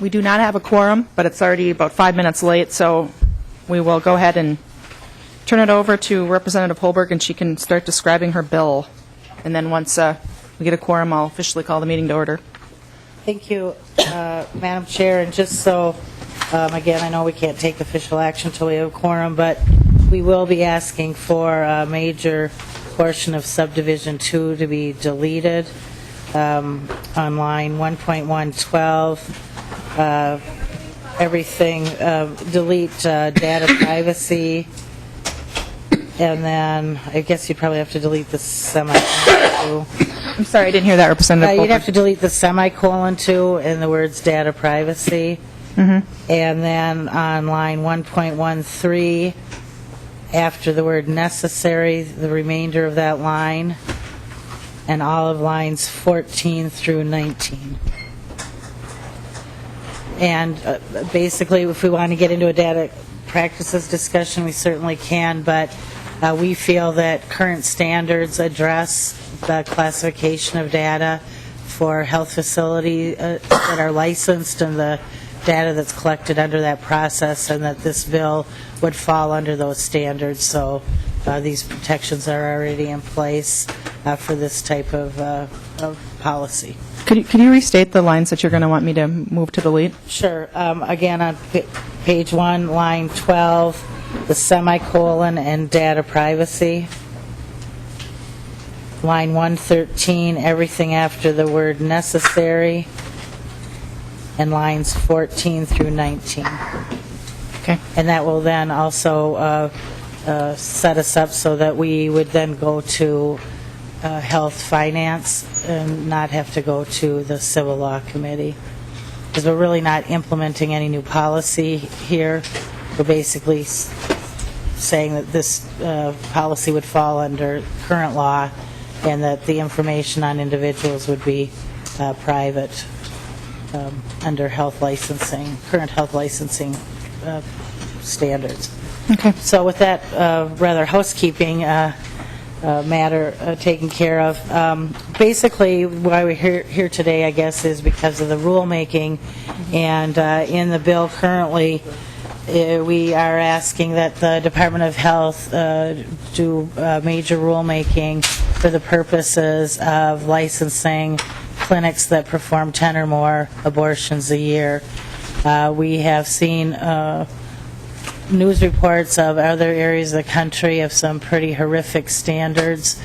We do not have a quorum, but it's already about 5 minutes late, so we will go ahead and turn it over to Representative Holberg, and she can start describing her bill. And then once we get a quorum, I'll officially call the meeting to order. Thank you, Madam Chair. And just so, again, I know we can't take official action until we have a quorum, but we will be asking for a major portion of subdivision 2 to be deleted on line 1.112. Everything, delete data privacy, and then I guess you'd probably have to delete the semicolon too. I'm sorry, I didn't hear that, Representative Holberg. You'd have to delete the semicolon too in the words data privacy. And then on line 1.13, after the word necessary, the remainder of that line, and all of lines 14 through 19. And basically, if we want to get into a data practices discussion, we certainly can, but we feel that current standards address the classification of data for health facilities that are licensed and the data that's collected under that process, and that this bill would fall under those standards. So these protections are already in place for this type of policy. Could you restate the lines that you're going to want me to move to delete? Sure. Again, on page 1, line 12, the semicolon and data privacy. Line 113, everything after the word necessary. And lines 14 through 19. Okay. And that will then also set us up so that we would then go to health finance and not have to go to the civil law committee, because we're really not implementing any new policy here. We're basically saying that this policy would fall under current law, and that the information on individuals would be private under health licensing, current health licensing standards. Okay. So with that rather housekeeping matter taken care of, basically why we're here today, I guess, is because of the rulemaking. And in the bill currently, we are asking that the Department of Health do major rulemaking for the purposes of licensing clinics that perform 10 or more abortions a year. We have seen news reports of other areas of the country of some pretty horrific standards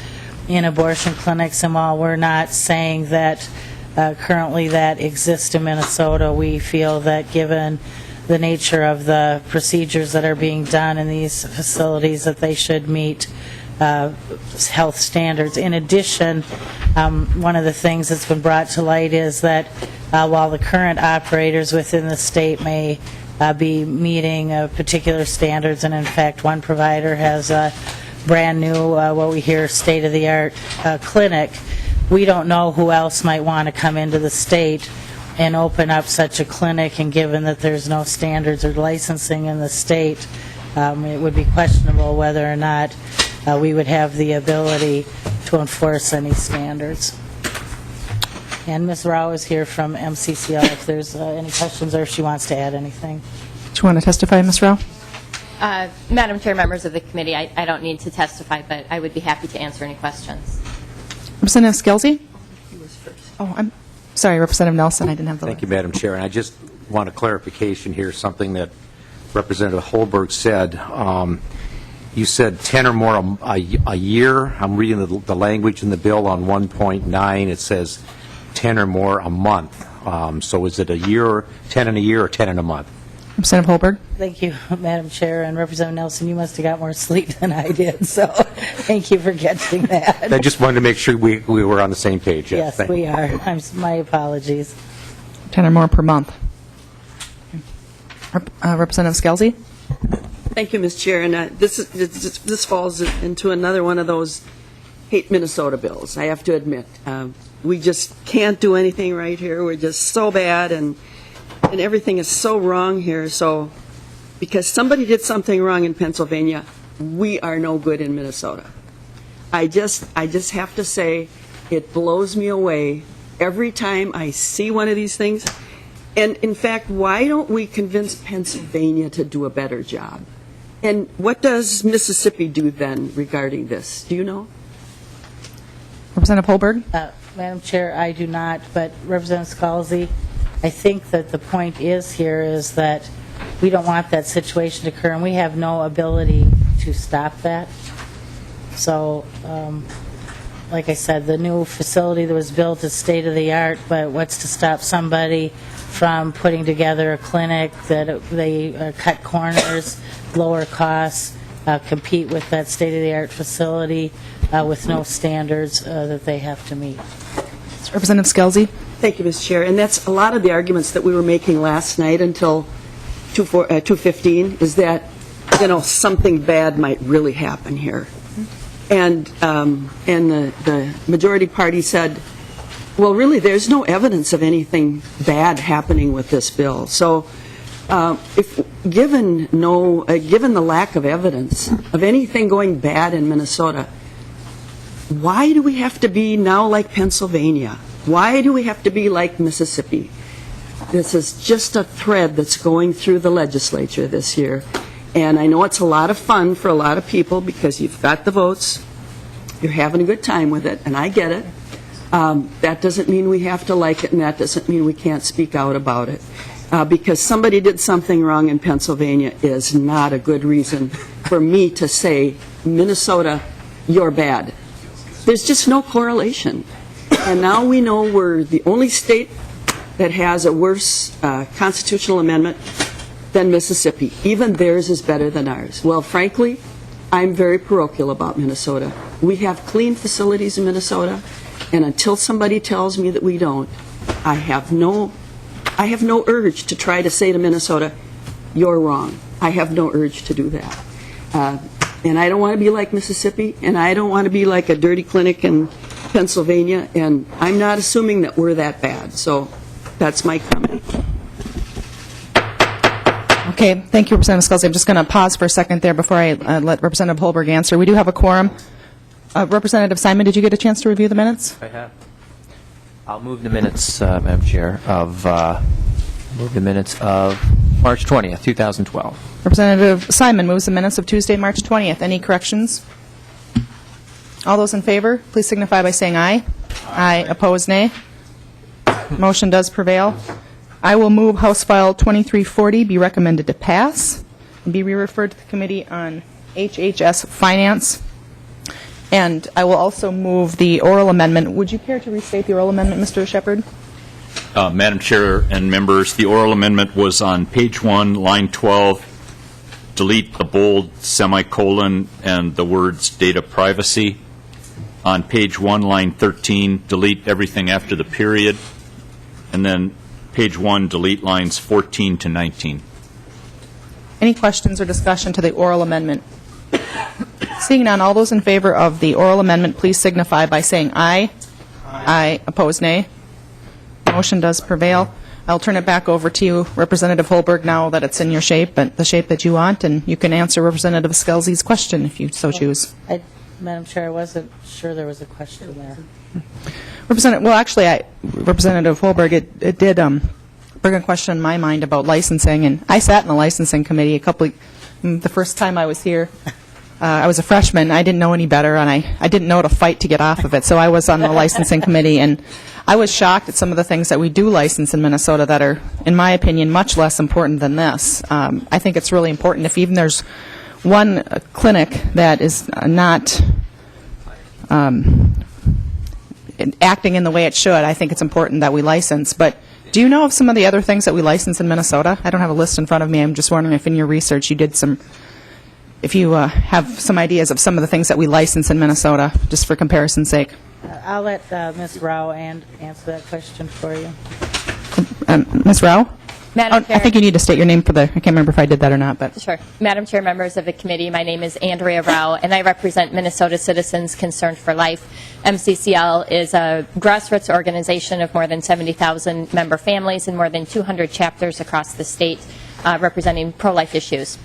in abortion clinics, and while we're not saying that currently that exists in Minnesota, we feel that given the nature of the procedures that are being done in these facilities, that they should meet health standards. In addition, one of the things that's been brought to light is that while the current operators within the state may be meeting particular standards, and in fact one provider has a brand new, what we hear, state-of-the-art clinic, we don't know who else might want to come into the state and open up such a clinic, and given that there's no standards or licensing in the state, it would be questionable whether or not we would have the ability to enforce any standards. And Ms. Rao is here from MCCL if there's any questions or if she wants to add anything. Do you want to testify, Ms. Rao? Madam Chair, members of the committee, I don't need to testify, but I would be happy to answer any questions. Representative Skelzy? Oh, I'm sorry, Representative Nelson, I didn't have the Thank you, Madam Chair. And I just want a clarification here, something that Representative Holberg said. You said 10 or more a year. I'm reading the language in the bill on 1.9. It says 10 or more a month. So is it a year, 10 in a year, or 10 in a month? Representative Holberg? Thank you, Madam Chair. And Representative Nelson, you must have got more sleep than I did, so thank you for catching that. I just wanted to make sure we were on the same page. Yes, we are. My apologies. 10 or more per month. Representative Skelzy? Thank you, Ms. Chair. And this falls into another one of those hate Minnesota bills, I have to admit. We just can't do anything right here. We're just so bad, and everything is so wrong here. So because somebody did something wrong in Pennsylvania, we are no good in Minnesota. I just have to say, it blows me away every time I see one of these things. And in fact, why don't we convince Pennsylvania to do a better job? And what does Mississippi do then regarding this? Do you know? Representative Holberg? Madam Chair, I do not, but Representative Scalzi, I think that the point here is that we don't want that situation to occur, and we have no ability to stop that. So, like I said, the new facility that was built is state-of-the-art, but what's to stop somebody from putting together a clinic that they cut corners, lower costs, compete with that state-of-the-art facility with no standards that they have to meet? Representative Skelzy? Thank you, Ms. Chair. And that's a lot of the arguments that we were making last night until 2:15, is that, something bad might really happen here. And the majority party said, well, really, there's no evidence of anything bad happening with this bill. So given the lack of evidence of anything going bad in Minnesota, why do we have to be now like Pennsylvania? Why do we have to be like Mississippi? This is just a thread that's going through the legislature this year. And I know it's a lot of fun for a lot of people because you've got the votes, you're having a good time with it, and I get it. That doesn't mean we have to like it, and that doesn't mean we can't speak out about it. Because somebody did something wrong in Pennsylvania is not a good reason for me to say, Minnesota, you're bad. There's just no correlation. And now we know we're the only state that has a worse constitutional amendment than Mississippi. Even theirs is better than ours. Well, frankly, I'm very parochial about Minnesota. We have clean facilities in Minnesota, and until somebody tells me that we don't, I have no urge to try to say to Minnesota, you're wrong. I have no urge to do that. And I don't want to be like Mississippi, and I don't want to be like a dirty clinic in Pennsylvania, and I'm not assuming that we're that bad. So that's my comment. Okay, thank you, Representative Skelzy. I'm just going to pause for a second there before I let Representative Holberg answer. We do have a quorum. Representative Simon, did you get a chance to review the minutes? I have. I'll move the minutes, Madam Chair, of March 20th, 2012. Representative Simon moves the minutes of Tuesday, March 20th. Any corrections? All those in favor, please signify by saying aye. Aye. Opposed, nay. Motion does prevail. I will move House File 2340 be recommended to pass and be re-referred to the Committee on HHS Finance. And I will also move the oral amendment. Would you care to restate the oral amendment, Mr. Shepard? Madam Chair and members, the oral amendment was on page 1, line 12. Delete the bold semicolon and the words data privacy. On page 1, line 13, delete everything after the period. And then page 1, delete lines 14 to 19. Any questions or discussion to the oral amendment? Seeing none, all those in favor of the oral amendment, please signify by saying aye. Aye. Opposed, nay. Motion does prevail. I'll turn it back over to you, Representative Holberg, now that it's in your shape, but the shape that you want, and you can answer Representative Skelzy's question if you so choose. Madam Chair, I wasn't sure there was a question there. Representative Holberg, it did bring a question in my mind about licensing, and I sat in the licensing committee the first time I was here. I was a freshman. I didn't know any better, and I didn't know to fight to get off of it, so I was on the licensing committee, and I was shocked at some of the things that we do license in Minnesota that are, in my opinion, much less important than this. I think it's really important if even there's one clinic that is not acting in the way it should, I think it's important that we license. But do you know of some of the other things that we license in Minnesota? I don't have a list in front of me. I'm just wondering if in your research you did if you have some ideas of some of the things that we license in Minnesota, just for comparison's sake. I'll let Ms. Rao answer that question for you. Ms. Rao? Madam Chair. I think you need to state your name I can't remember if I did that or not. But Sure. Madam Chair, members of the committee, my name is Andrea Rao, and I represent Minnesota Citizens Concerned for Life. MCCL is a grassroots organization of more than 70,000 member families and more than 200 chapters across the state representing pro-life issues.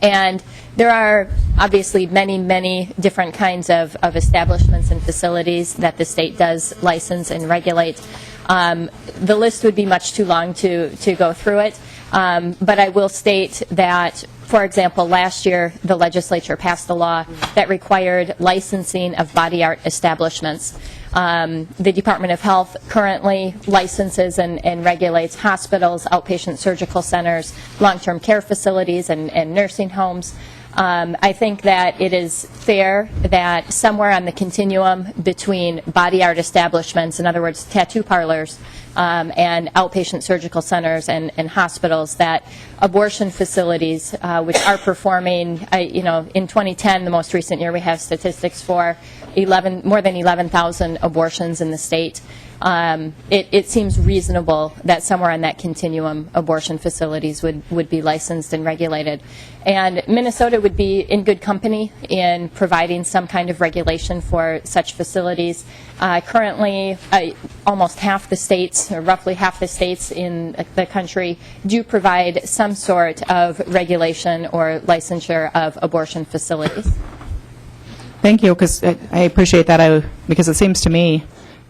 And there are obviously many, many different kinds of establishments and facilities that the state does license and regulate. The list would be much too long to go through it, but I will state that, for example, last year the legislature passed a law that required licensing of body art establishments. The Department of Health currently licenses and regulates hospitals, outpatient surgical centers, long-term care facilities, and nursing homes. I think that it is fair that somewhere on the continuum between body art establishments, in other words, tattoo parlors, and outpatient surgical centers and hospitals, that abortion facilities, which are performing, in 2010, the most recent year we have statistics for, more than 11,000 abortions in the state. It seems reasonable that somewhere on that continuum, abortion facilities would be licensed and regulated. And Minnesota would be in good company in providing some kind of regulation for such facilities. Currently, almost half the states, or roughly half the states in the country, do provide some sort of regulation or licensure of abortion facilities. Thank you, because I appreciate that, because it seems to me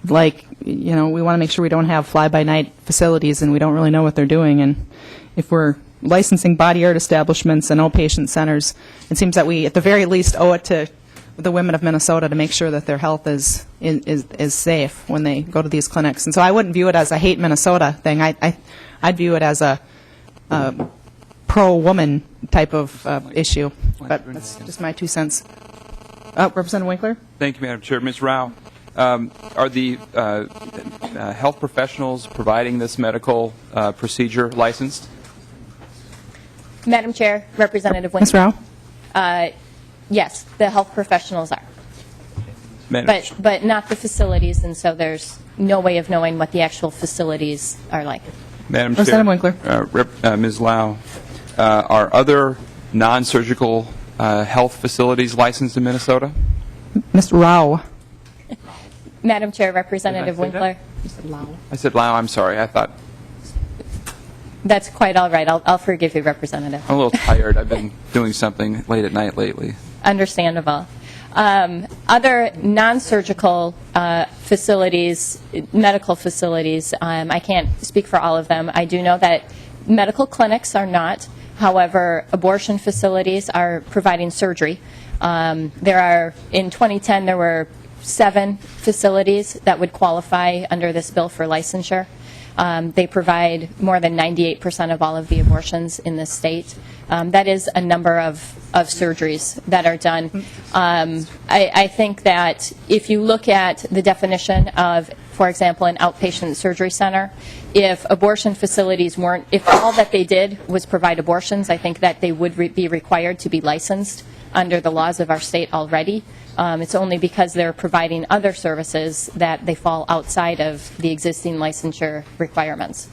like, we want to make sure we don't have fly-by-night facilities and we don't really know what they're doing. And if we're licensing body art establishments and outpatient centers, it seems that we, at the very least, owe it to the women of Minnesota to make sure that their health is safe when they go to these clinics. And so I wouldn't view it as a hate Minnesota thing. I'd view it as a pro-woman type of issue. But that's just my 2 cents. Representative Winkler? Thank you, Madam Chair. Ms. Rao, are the health professionals providing this medical procedure licensed? Madam Chair, Representative Ms. Winkler. Rao? Yes, the health professionals are. Madam But not the facilities, and so there's no way of knowing what the actual facilities are like. Madam Chair, Representative Winkler. Ms. Lau, are other non-surgical health facilities licensed in Minnesota? Ms. Rao? Madam Chair, Representative Did I say Winkler. I said Lau, I'm sorry. I thought, That's quite all right. I'll forgive you, Representative. I'm a little tired. I've been doing something late at night lately. Understandable. Other non-surgical facilities, medical facilities, I can't speak for all of them. I do know that medical clinics are not. However, abortion facilities are providing surgery. In 2010, there were 7 facilities that would qualify under this bill for licensure. They provide more than 98% of all of the abortions in this state. That is a number of surgeries that are done. I think that if you look at the definition of, for example, an outpatient surgery center, if abortion facilities weren't, if all that they did was provide abortions, I think that they would be required to be licensed under the laws of our state already. It's only because they're providing other services that they fall outside of the existing licensure requirements.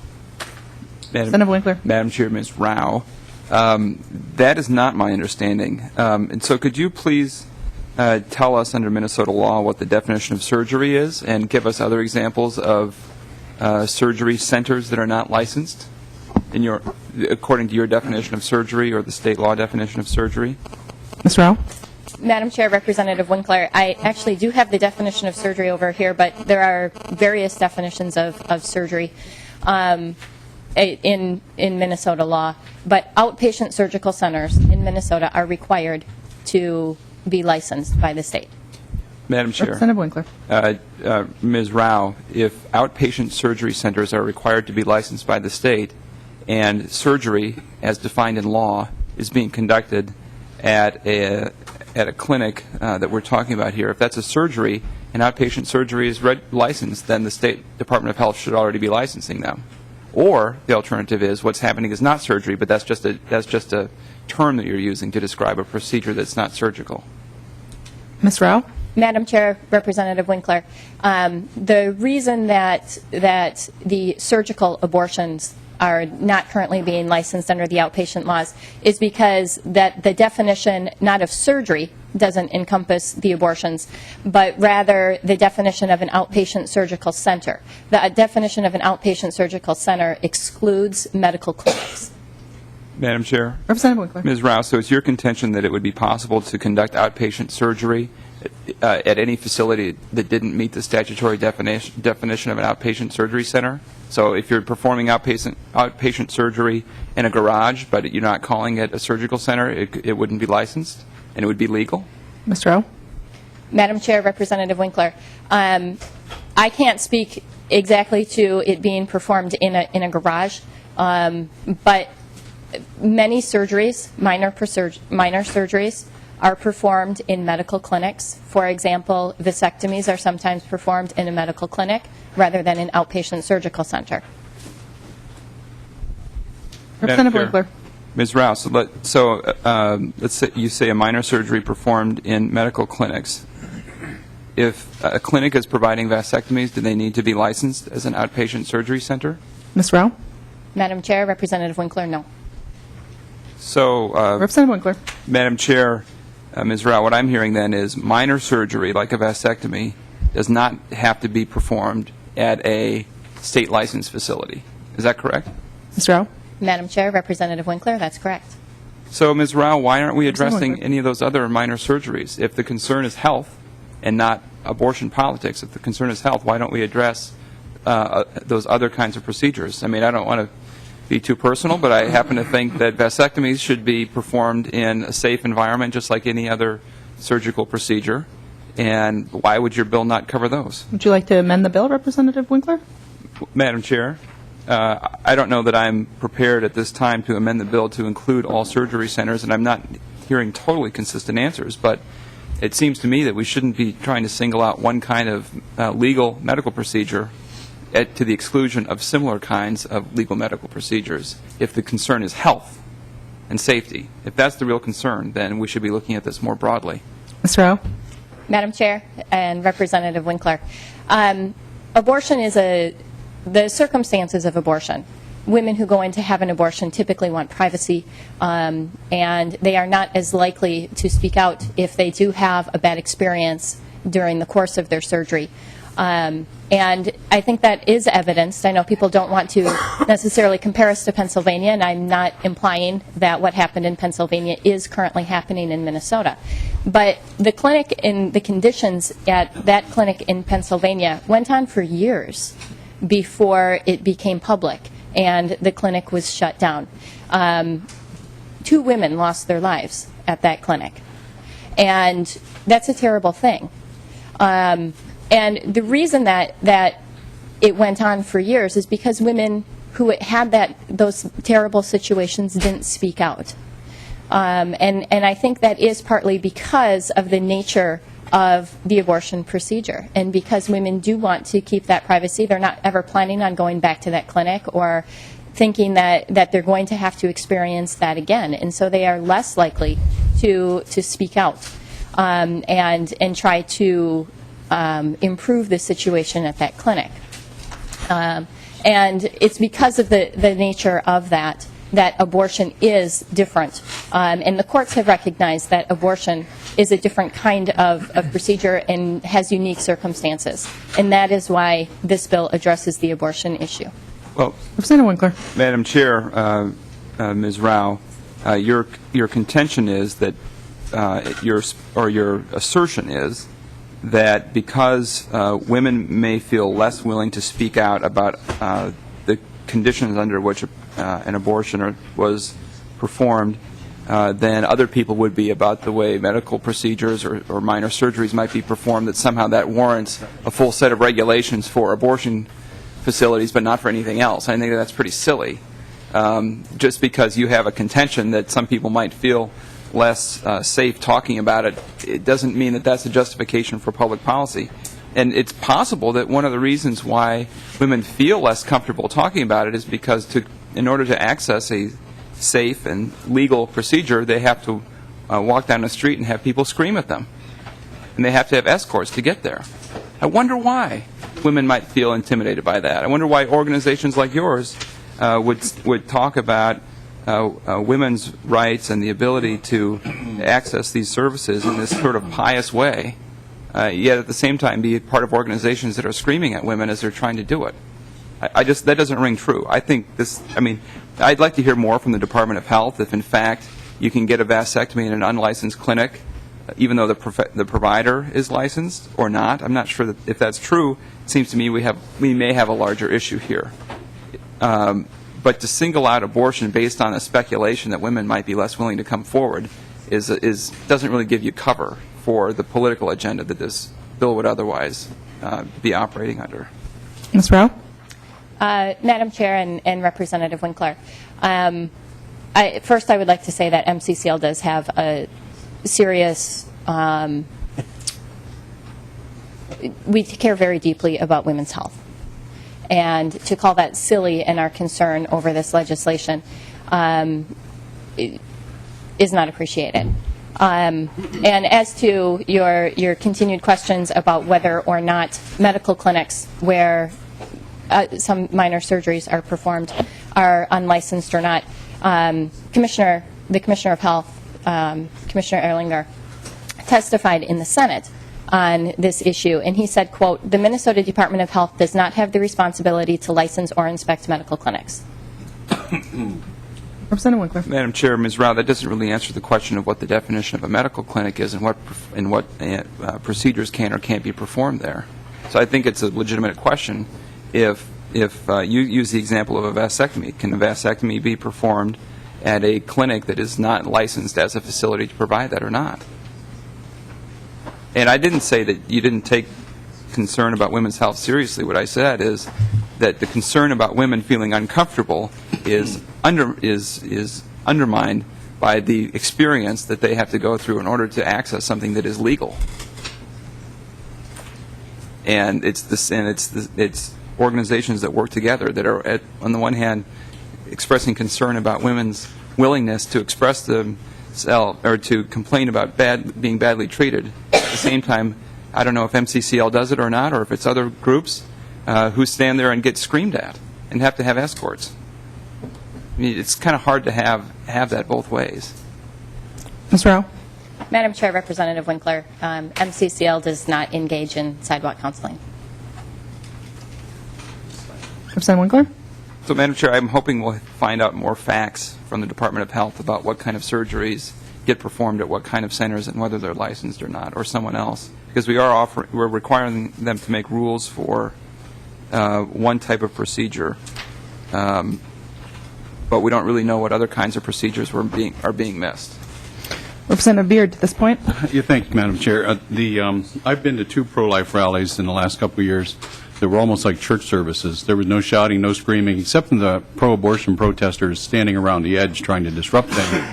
Senator Winkler. Madam Chair, Ms. Rao, that is not my understanding. And so could you please tell us under Minnesota law what the definition of surgery is and give us other examples of surgery centers that are not licensed according to your definition of surgery or the state law definition of surgery? Ms. Rao? Madam Chair, Representative Winkler, I actually do have the definition of surgery over here, but there are various definitions of surgery in Minnesota law. But outpatient surgical centers in Minnesota are required to be licensed by the state. Madam Chair. Representative Winkler. Ms. Rao, if outpatient surgery centers are required to be licensed by the state and surgery, as defined in law, is being conducted at a clinic that we're talking about here, if that's a surgery and outpatient surgery is licensed, then the State Department of Health should already be licensing them. Or the alternative is what's happening is not surgery, but that's just a term that you're using to describe a procedure that's not surgical. Ms. Rao? Madam Chair, Representative Winkler, the reason that the surgical abortions are not currently being licensed under the outpatient laws is because that the definition not of surgery doesn't encompass the abortions, but rather the definition of an outpatient surgical center. The definition of an outpatient surgical center excludes medical clinics. Madam Chair. Representative Winkler. Ms. Rao, so it's your contention that it would be possible to conduct outpatient surgery at any facility that didn't meet the statutory definition of an outpatient surgery center? So if you're performing outpatient surgery in a garage, but you're not calling it a surgical center, it wouldn't be licensed, and it would be legal? Mr. O? Madam Chair, Representative Winkler, I can't speak exactly to it being performed in a garage, but many surgeries, minor surgeries, are performed in medical clinics. For example, vasectomies are sometimes performed in a medical clinic rather than an outpatient surgical center. Representative Madam Chair. Winkler. Ms. Rouse, let's say you say a minor surgery performed in medical clinics. If a clinic is providing vasectomies, do they need to be licensed as an outpatient surgery center? Ms. Rao? Madam Chair, Representative Winkler, no. So, Representative Winkler. Madam Chair, Ms. Rao, what I'm hearing then is minor surgery, like a vasectomy, does not have to be performed at a state licensed facility. Is that correct? Ms. Rao? Madam Chair, Representative Winkler, that's correct. So, Ms. Rao, why aren't we addressing Winkler. any of those other minor surgeries? If the concern is health and not abortion politics, if the concern is health, why don't we address those other kinds of procedures? I mean, I don't want to be too personal, but I happen to think that vasectomies should be performed in a safe environment just like any other surgical procedure. And why would your bill not cover those? Would you like to amend the bill, Representative Winkler? Madam Chair, I don't know that I'm prepared at this time to amend the bill to include all surgery centers, and I'm not hearing totally consistent answers, but it seems to me that we shouldn't be trying to single out one kind of legal medical procedure to the exclusion of similar kinds of legal medical procedures. If the concern is health and safety, if that's the real concern, then we should be looking at this more broadly. Ms. Rao? Madam Chair and Representative Winkler, abortion is the circumstances of abortion. Women who go in to have an abortion typically want privacy, and they are not as likely to speak out if they do have a bad experience during the course of their surgery. And I think that is evidenced. I know people don't want to necessarily compare us to Pennsylvania, and I'm not implying that what happened in Pennsylvania is currently happening in Minnesota. But the clinic and the conditions at that clinic in Pennsylvania went on for years before it became public, and the clinic was shut down. 2 women lost their lives at that clinic, and that's a terrible thing. And the reason that it went on for years is because women who had those terrible situations didn't speak out. And I think that is partly because of the nature of the abortion procedure. And because women do want to keep that privacy, they're not ever planning on going back to that clinic or thinking that they're going to have to experience that again. And so they are less likely to speak out and try to improve the situation at that clinic. And it's because of the nature of that abortion is different. And the courts have recognized that abortion is a different kind of procedure and has unique circumstances. And that is why this bill addresses the abortion issue. Well, Representative Winkler. Madam Chair, Ms. Rao, your contention is that your assertion is that because women may feel less willing to speak out about the conditions under which an abortion was performed than other people would be about the way medical procedures or minor surgeries might be performed, that somehow that warrants a full set of regulations for abortion facilities but not for anything else. I think that's pretty silly. Just because you have a contention that some people might feel less safe talking about it, it doesn't mean that that's a justification for public policy. And it's possible that one of the reasons why women feel less comfortable talking about it is because in order to access a safe and legal procedure, they have to walk down the street and have people scream at them. And they have to have escorts to get there. I wonder why women might feel intimidated by that. I wonder why organizations like yours would talk about women's rights and the ability to access these services in this sort of pious way, yet at the same time be part of organizations that are screaming at women as they're trying to do it. That doesn't ring true. I'd like to hear more from the Department of Health if in fact you can get a vasectomy in an unlicensed clinic even though the provider is licensed or not. I'm not sure that if that's true. It seems to me we may have a larger issue here. But to single out abortion based on a speculation that women might be less willing to come forward doesn't really give you cover for the political agenda that this bill would otherwise be operating under. Ms. Rao? Madam Chair and Representative Winkler, first I would like to say that MCCL does have a serious, we care very deeply about women's health. And to call that silly in our concern over this legislation is not appreciated. And as to your continued questions about whether or not medical clinics where some minor surgeries are performed are unlicensed or not, the Commissioner of Health, Commissioner Erlinger, testified in the Senate on this issue, and he said, quote, "The Minnesota Department of Health does not have the responsibility to license or inspect medical clinics." Representative Winkler? Madam Chair, Ms. Rao, that doesn't really answer the question of what the definition of a medical clinic is and what procedures can or can't be performed there. So I think it's a legitimate question. If you use the example of a vasectomy, can a vasectomy be performed at a clinic that is not licensed as a facility to provide that or not? And I didn't say that you didn't take concern about women's health seriously. What I said is that the concern about women feeling uncomfortable is undermined by the experience that they have to go through in order to access something that is legal. And it's organizations that work together that are, on the one hand, expressing concern about women's willingness to express themselves or to complain about being badly treated. At the same time, I don't know if MCCL does it or not, or if it's other groups who stand there and get screamed at and have to have escorts. I mean, it's kind of hard to have that both ways. Ms. Rao? Madam Chair, Representative Winkler, MCCL does not engage in sidewalk counseling. Representative Winkler? So, Madam Chair, I'm hoping we'll find out more facts from the Department of Health about what kind of surgeries get performed at what kind of centers and whether they're licensed or not, or someone else. Because we're requiring them to make rules for one type of procedure, but we don't really know what other kinds of procedures are being missed. Representative Beard, to this point. Yeah, thank you, Madam Chair. I've been to 2 pro-life rallies in the last couple of years. They were almost like church services. There was no shouting, no screaming, except from the pro-abortion protesters standing around the edge trying to disrupt things.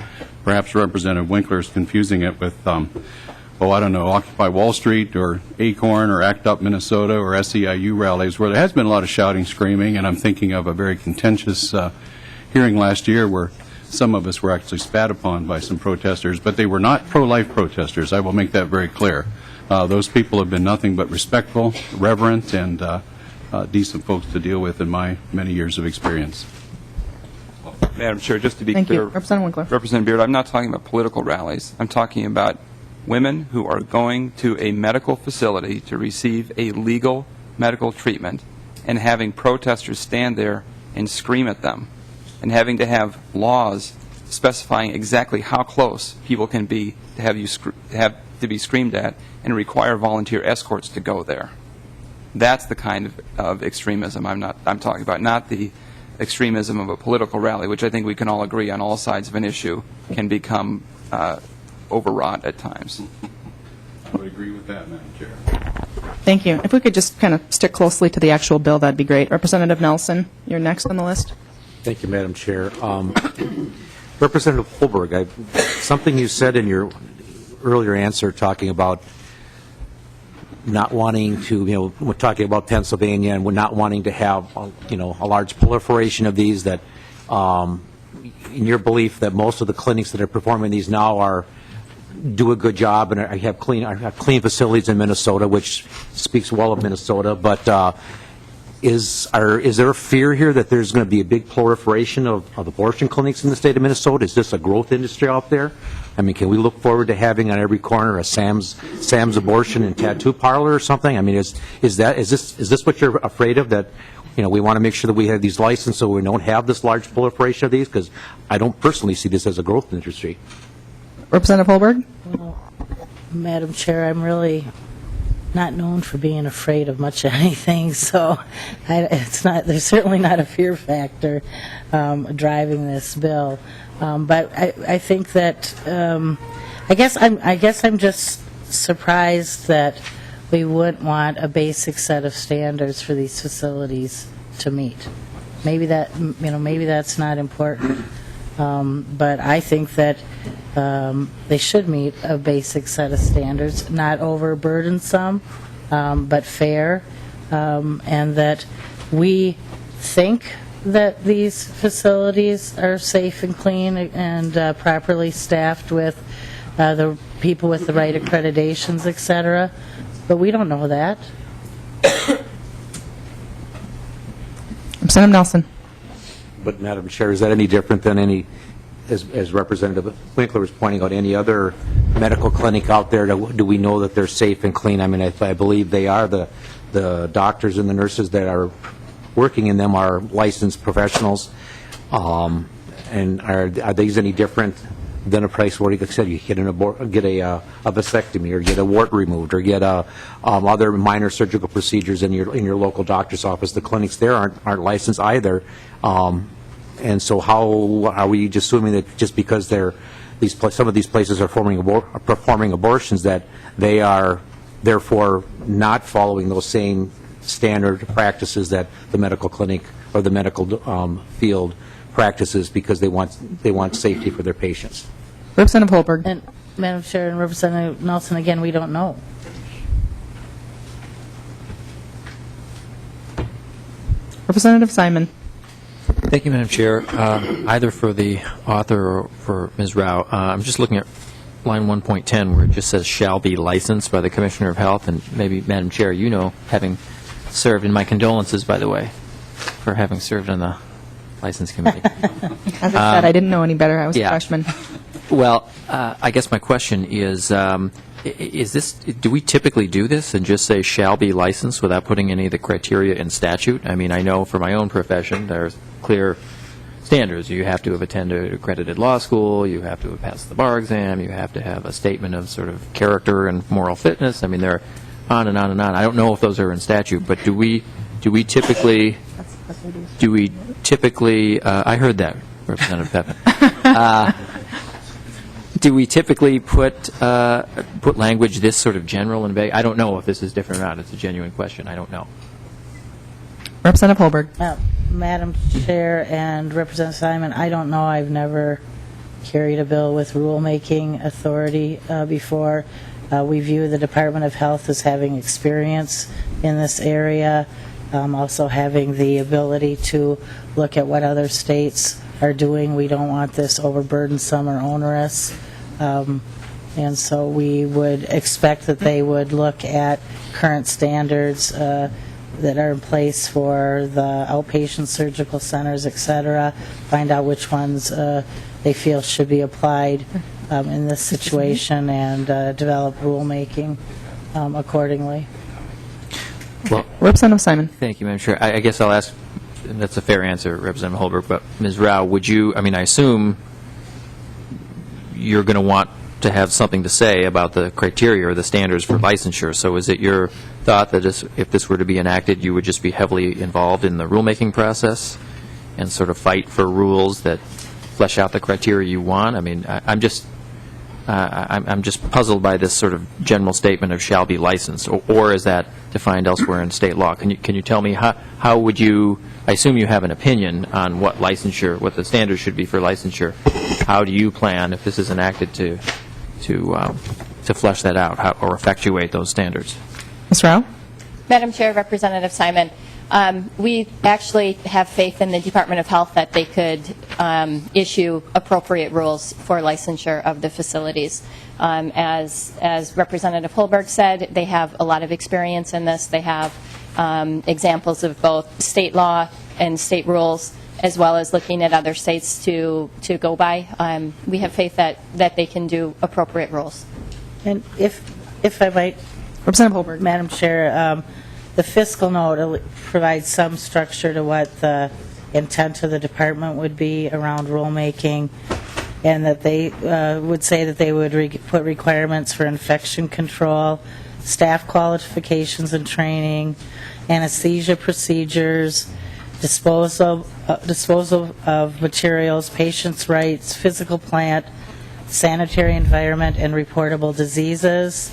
Perhaps Representative Winkler is confusing it with, I don't know, Occupy Wall Street or Acorn or ACT UP Minnesota or SEIU rallies where there has been a lot of shouting, screaming, and I'm thinking of a very contentious hearing last year where some of us were actually spat upon by some protesters, but they were not pro-life protesters. I will make that very clear. Those people have been nothing but respectful, reverent, and decent folks to deal with in my many years of experience. Madam Chair, just to be Thank clear, you. Representative Winkler. Representative Beard, I'm not talking about political rallies. I'm talking about women who are going to a medical facility to receive a legal medical treatment and having protesters stand there and scream at them, and having to have laws specifying exactly how close people can be to have to be screamed at and require volunteer escorts to go there. That's the kind of extremism I'm talking about, not the extremism of a political rally, which I think we can all agree on all sides of an issue can become overwrought at times. I would agree with that, Madam Chair. Thank you. If we could just kind of stick closely to the actual bill, that'd be great. Representative Nelson, you're next on the list. Thank you, Madam Chair. Representative Holberg, something you said in your earlier answer talking about not wanting to, we're talking about Pennsylvania and we're not wanting to have, a large proliferation of these, that in your belief that most of the clinics that are performing these now do a good job and have clean facilities in Minnesota, which speaks well of Minnesota, but is there a fear here that there's going to be a big proliferation of abortion clinics in the state of Minnesota? Is this a growth industry out there? I mean, can we look forward to having on every corner a Sam's Abortion and Tattoo Parlor or something? I mean, is this what you're afraid of, that we want to make sure that we have these licenses so we don't have this large proliferation of these? Because I don't personally see this as a growth industry. Representative Holberg? Madam Chair, I'm really not known for being afraid of much of anything, so there's certainly not a fear factor driving this bill. But I think that, I guess I'm just surprised that we wouldn't want a basic set of standards for these facilities to meet. Maybe that's not important. But I think that they should meet a basic set of standards, not overburdensome, but fair, and that we think that these facilities are safe and clean and properly staffed with the people with the right accreditations, et cetera, but we don't know that. Representative Nelson. But, Madam Chair, is that any different than any, as Representative Winkler was pointing out, any other medical clinic out there? Do we know that they're safe and clean? I mean, I believe they are. The doctors and the nurses that are working in them are licensed professionals. And are these any different than a place where, like I said, you get a vasectomy or get a wart removed or get other minor surgical procedures in your local doctor's office? The clinics there aren't licensed either. And so how are we just assuming that just because some of these places are performing abortions that they are therefore not following those same standard practices that the medical clinic or the medical field practices because they want safety for their patients? Representative Holberg. And Madam Chair and Representative Nelson, again, we don't know. Representative Simon. Thank you, Madam Chair. Either for the author or for Ms. Rao, I'm just looking at line 1.10 where it just says shall be licensed by the Commissioner of Health, and maybe, Madam Chair, you know, having served, and my condolences, by the way, for having served on the License Committee. As I said, I didn't know any better. I was a freshman. Well, I guess my question is this, do we typically do this and just say shall be licensed without putting any of the criteria in statute? I mean, I know for my own profession, there's clear standards. You have to have attended accredited law school, you have to have passed the bar exam, you have to have a statement of sort of character and moral fitness. I mean, they're on and on and on. I don't know if those are in statute, but do we typically, I heard that, Representative Pepin. Do we typically put language this sort of general and vague? I don't know if this is different or not. It's a genuine question. I don't know. Representative Holberg. Madam Chair and Representative Simon, I don't know. I've never carried a bill with rulemaking authority before. We view the Department of Health as having experience in this area, also having the ability to look at what other states are doing. We don't want this overburdensome or onerous. And so we would expect that they would look at current standards that are in place for the outpatient surgical centers, et cetera, find out which ones they feel should be applied in this situation, and develop rulemaking accordingly. Well, Representative Simon. thank you, Madam Chair. I guess I'll ask, and that's a fair answer, Representative Holberg, but Ms. Rao, would you, I mean, I assume you're going to want to have something to say about the criteria or the standards for licensure. So is it your thought that if this were to be enacted, you would just be heavily involved in the rulemaking process and sort of fight for rules that flesh out the criteria you want? I mean, I'm just puzzled by this sort of general statement of shall be licensed, or is that defined elsewhere in state law? Can you tell me how would you? I assume you have an opinion on what licensure, what the standards should be for licensure. How do you plan, if this is enacted, to flesh that out or effectuate those standards? Ms. Rao. Madam Chair, Representative Simon, we actually have faith in the Department of Health that they could issue appropriate rules for licensure of the facilities. As Representative Holberg said, they have a lot of experience in this. They have examples of both state law and state rules, as well as looking at other states to go by. We have faith that they can do appropriate rules. And if I might, Representative Holberg. Madam Chair, the fiscal note provides some structure to what the intent of the department would be around rulemaking. and that they would say that they would put requirements for infection control, staff qualifications and training, anesthesia procedures, disposal of materials, patients' rights, physical plant, sanitary environment, and reportable diseases,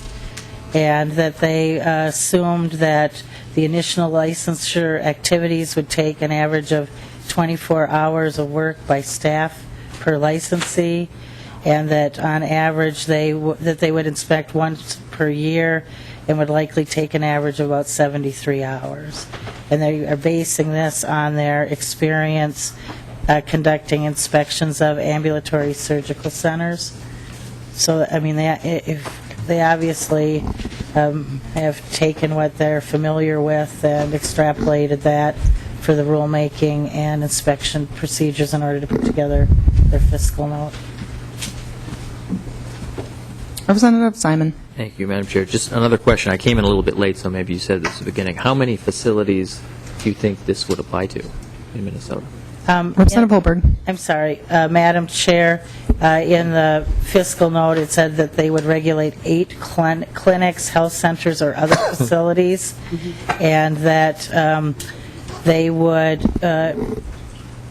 and that they assumed that the initial licensure activities would take an average of 24 hours of work by staff per licensee, and that on average that they would inspect once per year and would likely take an average of about 73 hours. And they are basing this on their experience conducting inspections of ambulatory surgical centers. So, I mean, they obviously have taken what they're familiar with and extrapolated that for the rulemaking and inspection procedures in order to put together their fiscal note. Representative Simon. Thank you, Madam Chair. Just another question. I came in a little bit late, so maybe you said this at the beginning. How many facilities do you think this would apply to in Minnesota? Representative Holberg. I'm sorry, Madam Chair, in the fiscal note, it said that they would regulate 8 clinics, health centers, or other facilities, and that they would,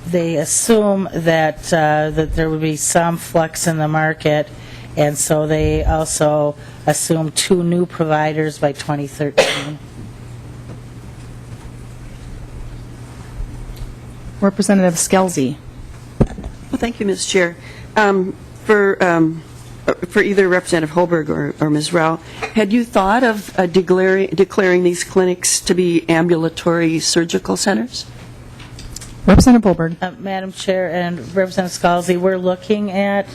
they assume that there would be some flux in the market, and so they also assume 2 new providers by 2013. Representative Skelzy. Well, thank you, Ms. Chair. For either Representative Holberg or Ms. Rao, had you thought of declaring these clinics to be ambulatory surgical centers? Representative Holberg. Madam Chair and Representative Scalzi, we're looking at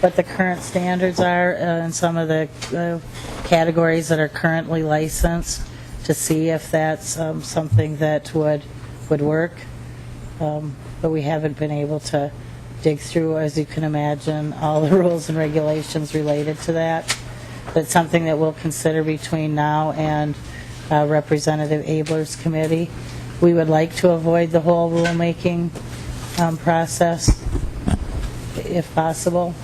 what the current standards are in some of the categories that are currently licensed to see if that's something that would work. But we haven't been able to dig through, as you can imagine, all the rules and regulations related to that. That's something that we'll consider between now and Representative Abler's committee. We would like to avoid the whole rulemaking process, if possible.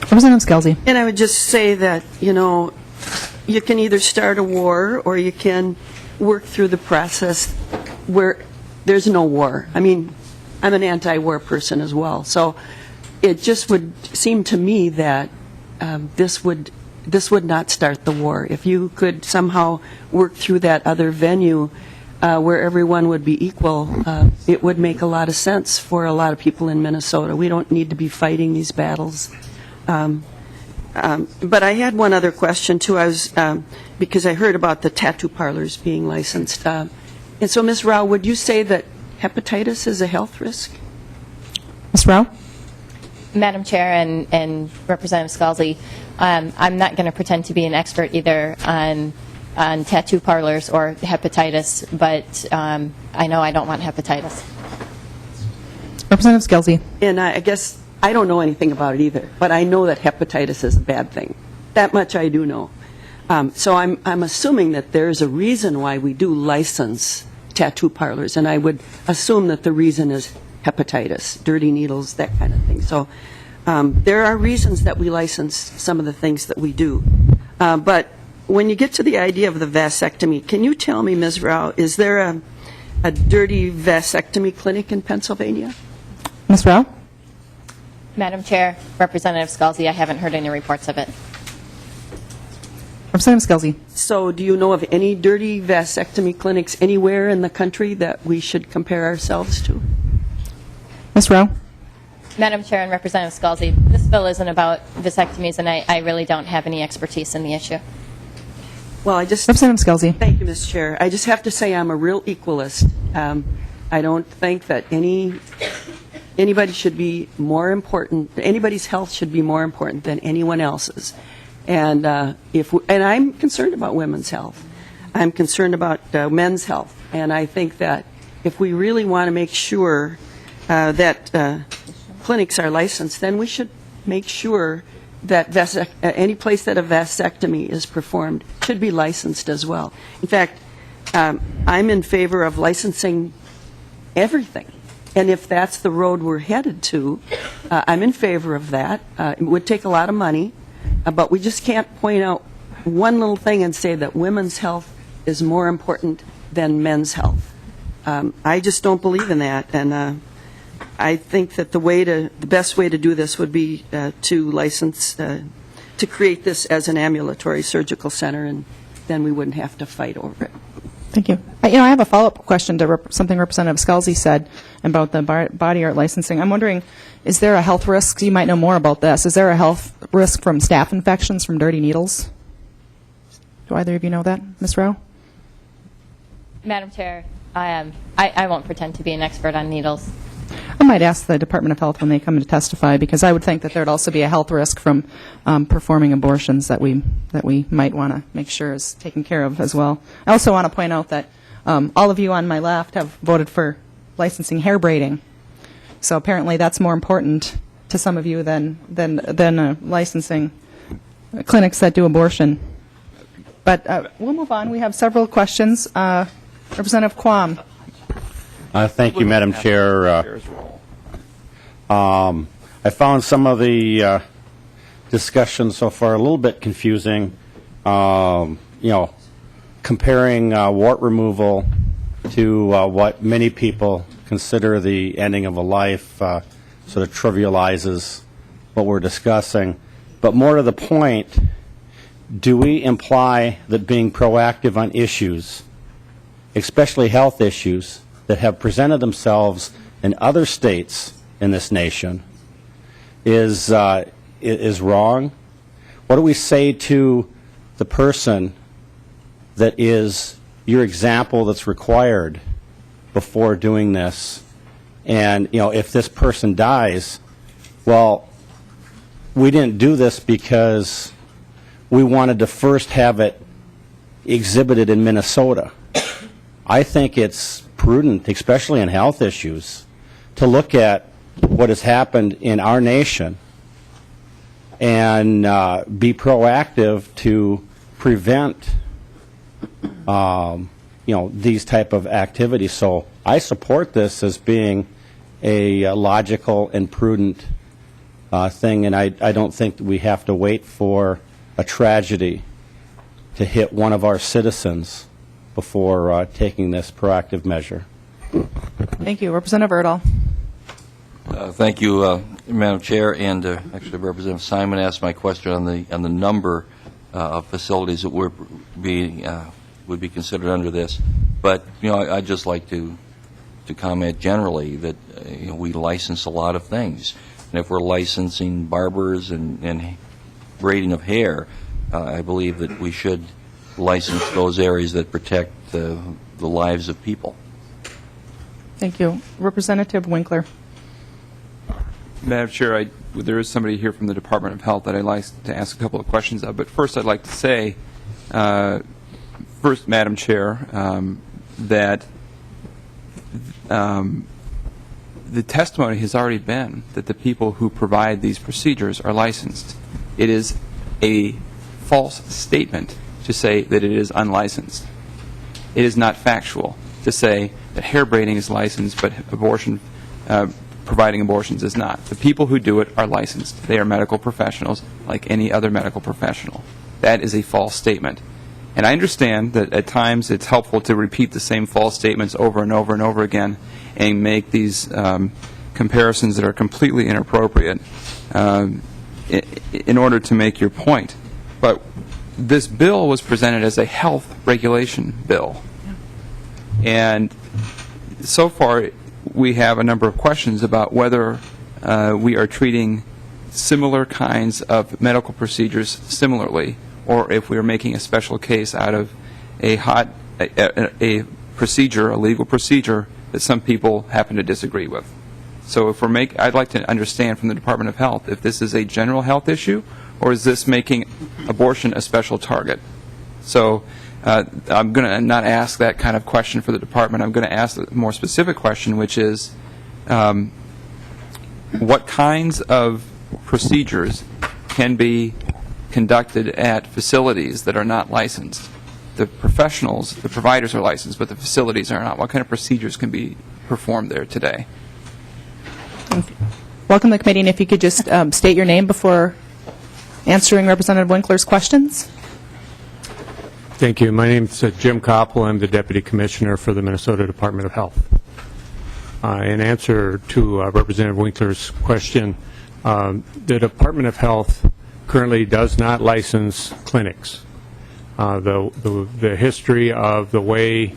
Representative Skelzy. And I would just say that, you can either start a war or you can work through the process where there's no war. I mean, I'm an anti-war person as well. So it just would seem to me that this would not start the war. If you could somehow work through that other venue where everyone would be equal, it would make a lot of sense for a lot of people in Minnesota. We don't need to be fighting these battles. But I had one other question, too. Because I heard about the tattoo parlors being licensed. And so, Ms. Rao, would you say that hepatitis is a health risk? Ms. Rao? Madam Chair and Representative Scalzi, I'm not going to pretend to be an expert either on tattoo parlors or hepatitis, but I know I don't want hepatitis. Representative Skelzy. And I guess I don't know anything about it either, but I know that hepatitis is a bad thing. That much I do know. So I'm assuming that there's a reason why we do license tattoo parlors, and I would assume that the reason is hepatitis, dirty needles, that kind of thing. So there are reasons that we license some of the things that we do. But when you get to the idea of the vasectomy, can you tell me, Ms. Rao, is there a dirty vasectomy clinic in Pennsylvania? Ms. Rao? Madam Chair, Representative Scalzi, I haven't heard any reports of it. Representative Skelzy. So do you know of any dirty vasectomy clinics anywhere in the country that we should compare ourselves to? Ms. Rao? Madam Chair and Representative Scalzi, this bill isn't about vasectomies, and I really don't have any expertise in the issue. Well, I just... Representative Skelzy. Thank you, Ms. Chair. I just have to say I'm a real equalist. I don't think that anybody should be more important, anybody's health should be more important than anyone else's. And I'm concerned about women's health. I'm concerned about men's health. And I think that if we really want to make sure that clinics are licensed, then we should make sure that any place that a vasectomy is performed should be licensed as well. In fact, I'm in favor of licensing everything. And if that's the road we're headed to, I'm in favor of that. It would take a lot of money, but we just can't point out one little thing and say that women's health is more important than men's health. I just don't believe in that, and I think that the best way to do this would be to license, to create this as an ambulatory surgical center, and then we wouldn't have to fight over it. Thank you. I have a follow-up question to something Representative Scalzi said about the body art licensing. I'm wondering, is there a health risk? You might know more about this. Is there a health risk from staph infections from dirty needles? Do either of you know that, Ms. Rowe? Madam Chair, I won't pretend to be an expert on needles. I might ask the Department of Health when they come to testify, because I would think that there would also be a health risk from performing abortions that we might want to make sure is taken care of as well. I also want to point out that all of you on my left have voted for licensing hair braiding. So apparently that's more important to some of you than licensing clinics that do abortion. But we'll move on. We have several questions. Representative Quam. Thank you, Madam Chair. I found some of the discussion so far a little bit confusing. Comparing wart removal to what many people consider the ending of a life sort of trivializes what we're discussing. But more to the point, do we imply that being proactive on issues, especially health issues, that have presented themselves in other states in this nation is wrong? What do we say to the person that is your example that's required before doing this? And, if this person dies, well, we didn't do this because we wanted to first have it exhibited in Minnesota. I think it's prudent, especially in health issues, to look at what has happened in our nation and be proactive to prevent these type of activities. So I support this as being a logical and prudent thing, and I don't think that we have to wait for a tragedy to hit one of our citizens before taking this proactive measure. Thank you. Representative Erdahl. Thank you, Madam Chair, and actually Representative Simon asked my question on the number of facilities that would be considered under this. But I'd just like to comment generally that we license a lot of things, and if we're licensing barbers and braiding of hair, I believe that we should license those areas that protect the lives of people. Thank you. Representative Winkler. Madam Chair, there is somebody here from the Department of Health that I'd like to ask a couple of questions of. But first, I'd like to say, first, Madam Chair, that the testimony has already been that the people who provide these procedures are licensed. It is a false statement to say that it is unlicensed. It is not factual to say that hair braiding is licensed, but providing abortions is not. The people who do it are licensed. They are medical professionals like any other medical professional. That is a false statement. And I understand that at times it's helpful to repeat the same false statements over and over and over again and make these comparisons that are completely inappropriate in order to make your point. But this bill was presented as a health regulation bill. And so far, we have a number of questions about whether we are treating similar kinds of medical procedures similarly, or if we are making a special case out of a procedure, a legal procedure, that some people happen to disagree with. So if I'd like to understand from the Department of Health if this is a general health issue, or is this making abortion a special target? So I'm going to not ask that kind of question for the department. I'm going to ask a more specific question, which is what kinds of procedures can be conducted at facilities that are not licensed? The professionals, the providers are licensed, but the facilities are not. What kind of procedures can be performed there today? welcome to the committee, and if you could just state your name before answering Representative Winkler's questions. Thank you. My name is Jim Koppel. I'm the Deputy Commissioner for the Minnesota Department of Health. In answer to Representative Winkler's question, the Department of Health currently does not license clinics. The history of the way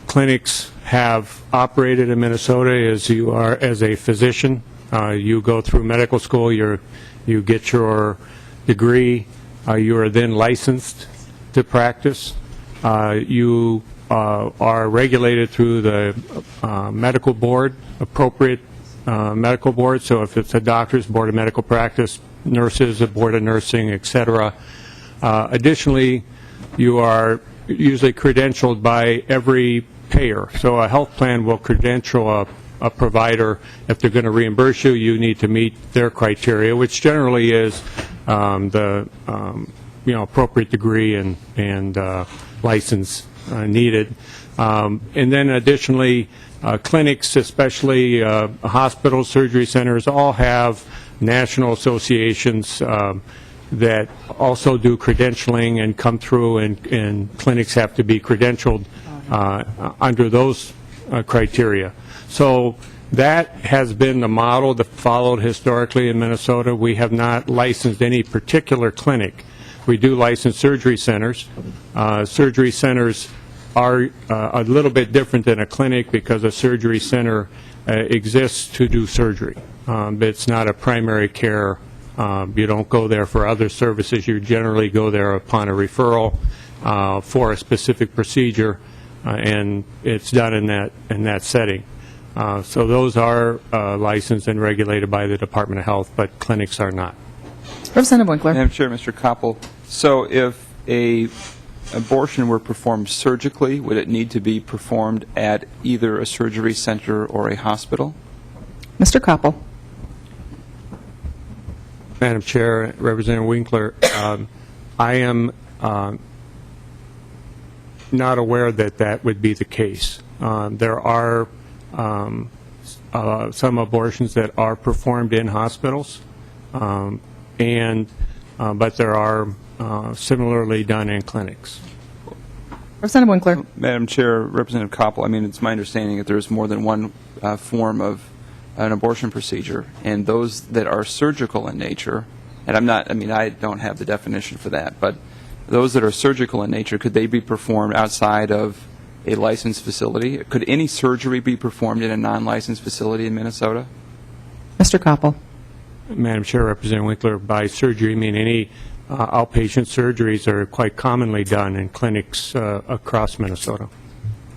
clinics have operated in Minnesota is you are, as a physician, you go through medical school, you get your degree, you are then licensed to practice. You are regulated through the medical board, appropriate medical board. So if it's a doctor's board of medical practice, nurses, a board of nursing, et cetera. Additionally, you are usually credentialed by every payer. So a health plan will credential a provider. If they're going to reimburse you, you need to meet their criteria, which generally is the appropriate degree and license needed. And then additionally, clinics, especially hospitals, surgery centers, all have national associations that also do credentialing and come through, and clinics have to be credentialed under those criteria. So that has been the model that followed historically in Minnesota. We have not licensed any particular clinic. We do license surgery centers. Surgery centers are a little bit different than a clinic because a surgery center exists to do surgery. It's not a primary care. You don't go there for other services. You generally go there upon a referral for a specific procedure, and it's done in that setting. So those are licensed and regulated by the Department of Health, but clinics are not. Representative Winkler. Madam Chair, Mr. Koppel, so if a abortion were performed surgically, would it need to be performed at either a surgery center or a hospital? Mr. Koppel. Madam Chair, Representative Winkler, I am not aware that that would be the case. There are some abortions that are performed in hospitals, but there are similarly done in clinics. Representative Winkler. Madam Chair, Representative Koppel, I mean, it's my understanding that there's more than one form of an abortion procedure, and those that are surgical in nature, and I don't have the definition for that, but those that are surgical in nature, could they be performed outside of a licensed facility? Could any surgery be performed in a non-licensed facility in Minnesota? Mr. Koppel. Madam Chair, Representative Winkler, by surgery, I mean any outpatient surgeries are quite commonly done in clinics across Minnesota.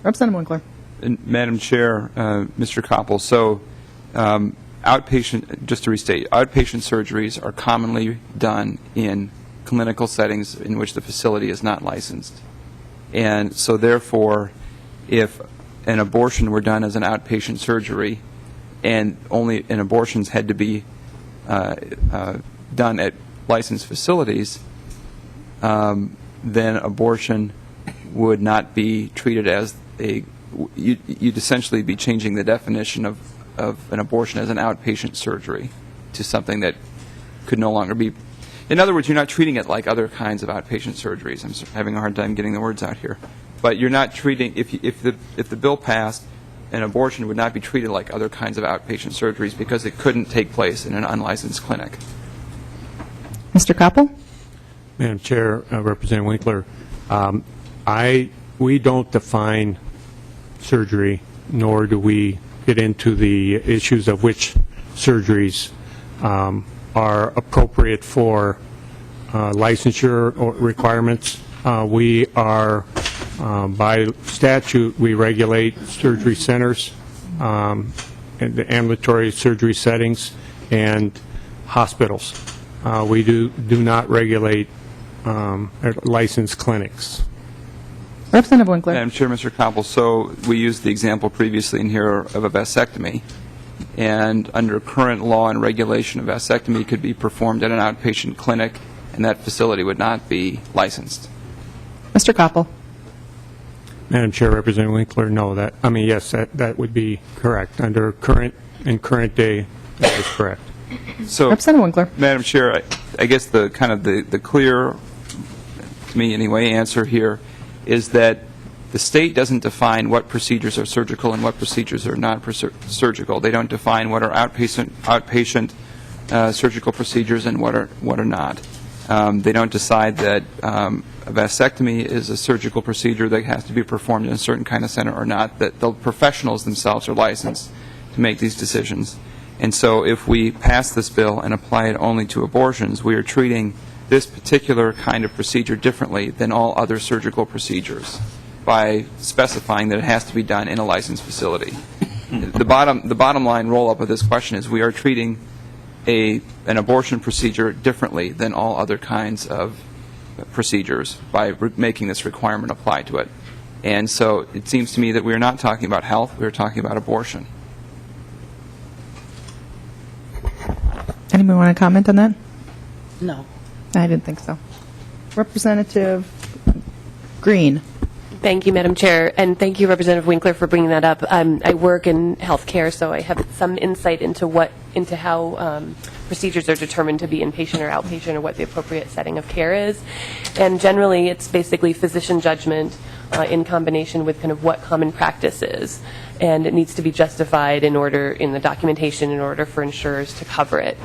Representative Winkler. And Madam Chair, Mr. Koppel, so outpatient, just to restate, outpatient surgeries are commonly done in clinical settings in which the facility is not licensed. And so therefore, if an abortion were done as an outpatient surgery and only an abortions had to be done at licensed facilities, then abortion would not be treated as you'd essentially be changing the definition of an abortion as an outpatient surgery to something that could no longer be. In other words, you're not treating it like other kinds of outpatient surgeries. I'm having a hard time getting the words out here. But you're not treating, if the bill passed, an abortion would not be treated like other kinds of outpatient surgeries because it couldn't take place in an unlicensed clinic. Mr. Koppel. Madam Chair, Representative Winkler, we don't define surgery, nor do we get into the issues of which surgeries are appropriate for licensure requirements. We are, by statute, we regulate surgery centers, and the ambulatory surgery settings, and hospitals. We do not regulate licensed clinics. Representative Winkler. Madam Chair, Mr. Koppel, so we used the example previously in here of a vasectomy, and under current law and regulation, a vasectomy could be performed at an outpatient clinic, and that facility would not be licensed. Mr. Koppel. Madam Chair, Representative Winkler, no, yes, that would be correct. Under current day, that is correct. So, Representative Winkler. Madam Chair, I guess the kind of the clear, to me anyway, answer here is that the state doesn't define what procedures are surgical and what procedures are not surgical. They don't define what are outpatient surgical procedures and what are not. They don't decide that a vasectomy is a surgical procedure that has to be performed in a certain kind of center or not, that the professionals themselves are licensed to make these decisions. And so if we pass this bill and apply it only to abortions, we are treating this particular kind of procedure differently than all other surgical procedures by specifying that it has to be done in a licensed facility. The bottom line roll-up of this question is we are treating an abortion procedure differently than all other kinds of procedures by making this requirement apply to it. And so it seems to me that we are not talking about health, we are talking about abortion. Anybody want to comment on that? No. I didn't think so. Representative Green. Thank you, Madam Chair, and thank you, Representative Winkler, for bringing that up. I work in healthcare, so I have some insight into how procedures are determined to be inpatient or outpatient, or what the appropriate setting of care is. And generally, it's basically physician judgment in combination with kind of what common practice is, and it needs to be justified in the documentation in order for insurers to cover it.